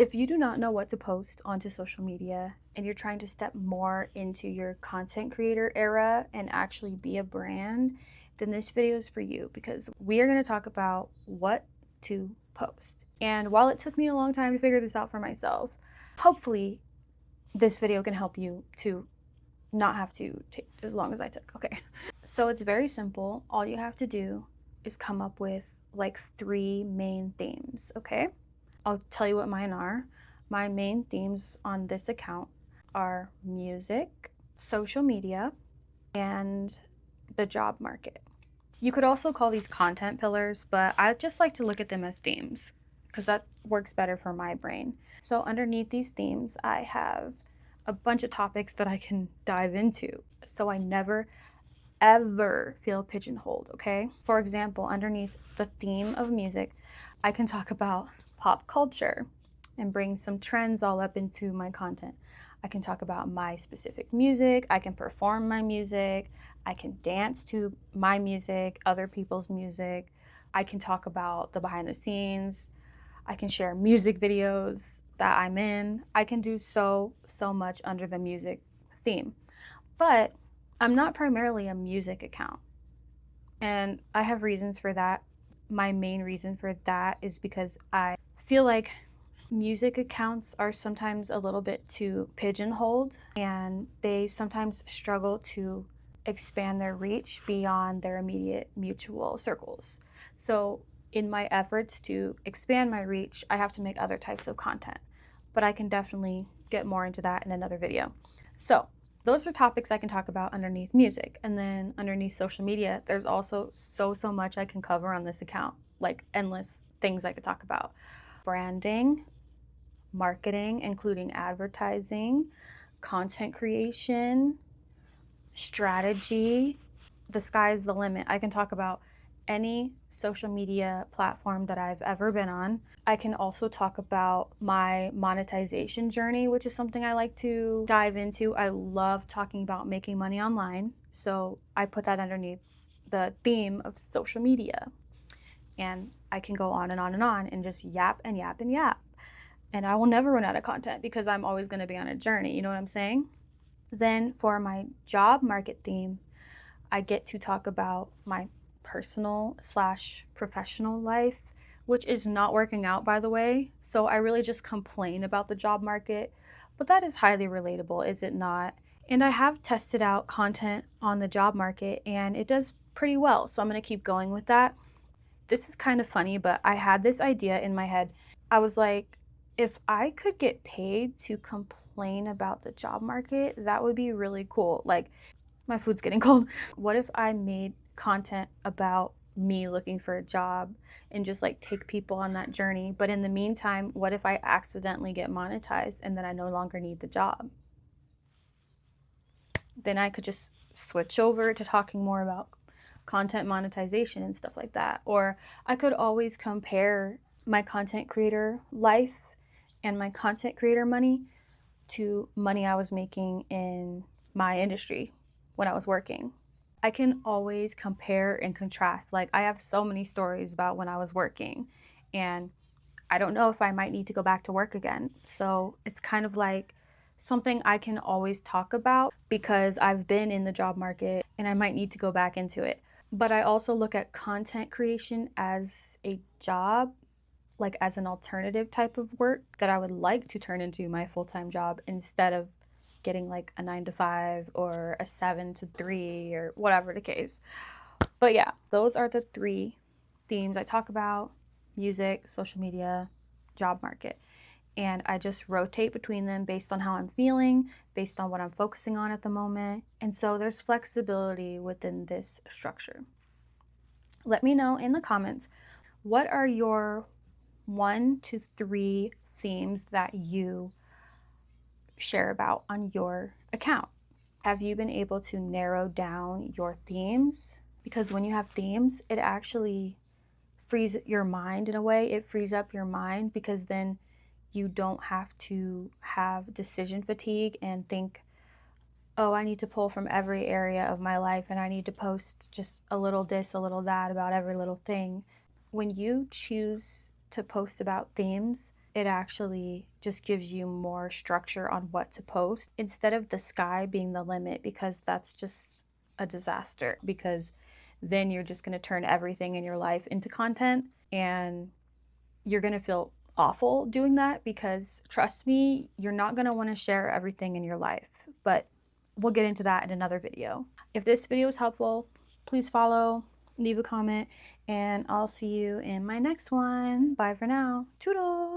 If you do not know what to post onto social media and you're trying to step more into your content creator era and actually be a brand, then this video is for you because we are going to talk about what to post. And while it took me a long time to figure this out for myself, hopefully this video can help you to not have to take as long as I took. Okay. So it's very simple. All you have to do is come up with like 3 main themes, okay? I'll tell you what mine are. My main themes on this account are music, social media, and the job market. You could also call these content pillars, but I just like to look at them as themes because that works better for my brain. So underneath these themes, I have a bunch of topics that I can dive into so I never ever feel pigeonholed, okay? For example, underneath the theme of music, I can talk about pop culture and bring some trends all up into my content. I can talk about my specific music, I can perform my music, I can dance to my music, other people's music. I can talk about the behind the scenes. I can share music videos that I'm in. I can do so much under the music theme. But I'm not primarily a music account, and I have reasons for that. My main reason for that is because I feel like music accounts are sometimes a little bit too pigeonholed, and they sometimes struggle to expand their reach beyond their immediate mutual circles. So, in my efforts to expand my reach, I have to make other types of content, but I can definitely get more into that in another video. So, those are topics I can talk about underneath music. And then underneath social media, there's also so much I can cover on this account, like endless things I could talk about. Branding, marketing, including advertising, content creation, strategy. The sky's the limit. I can talk about any social media platform that I've ever been on. I can also talk about my monetization journey, which is something I like to dive into. I love talking about making money online. So I put that underneath the theme of social media. And I can go on and on and on and just yap and yap and yap. And I will never run out of content because I'm always going to be on a journey. You know what I'm saying? Then for my job market theme, I get to talk about my personal slash professional life, which is not working out, by the way. So I really just complain about the job market, but that is highly relatable, is it not? And I have tested out content on the job market and it does pretty well. So I'm going to keep going with that. This is kind of funny, but I had this idea in my head. I was like, if I could get paid to complain about the job market, that would be really cool. Like, my food's getting cold. What if I made content about me looking for a job and just like take people on that journey? But in the meantime, what if I accidentally get monetized and then I no longer need the job? Then I could just switch over to talking more about content monetization and stuff like that. Or I could always compare my content creator life and my content creator money to money I was making in my industry when I was working. I can always compare and contrast. Like, I have so many stories about when I was working, and I don't know if I might need to go back to work again. So it's kind of like something I can always talk about because I've been in the job market and I might need to go back into it. But I also look at content creation as a job, like as an alternative type of work that I would like to turn into my full-time job instead of getting like a 9 to 5 or a 7 to 3 or whatever the case. But yeah, those are the 3 themes I talk about: music, social media, job market. And I just rotate between them based on how I'm feeling, based on what I'm focusing on at the moment. And so there's flexibility within this structure. Let me know in the comments, what are your 1 to 3 themes that you share about on your account? Have you been able to narrow down your themes? Because when you have themes, it actually frees your mind in a way. It frees up your mind because then you don't have to have decision fatigue and think, oh, I need to pull from every area of my life and I need to post just a little this, a little that about every little thing. When you choose to post about themes, it actually just gives you more structure on what to post instead of the sky being the limit, because that's just a disaster, because then you're just going to turn everything in your life into content, and you're going to feel awful doing that, because trust me, you're not going to want to share everything in your life. But we'll get into that in another video. If this video is helpful, please follow, leave a comment, and I'll see you in my next one. Bye for now. Toodles!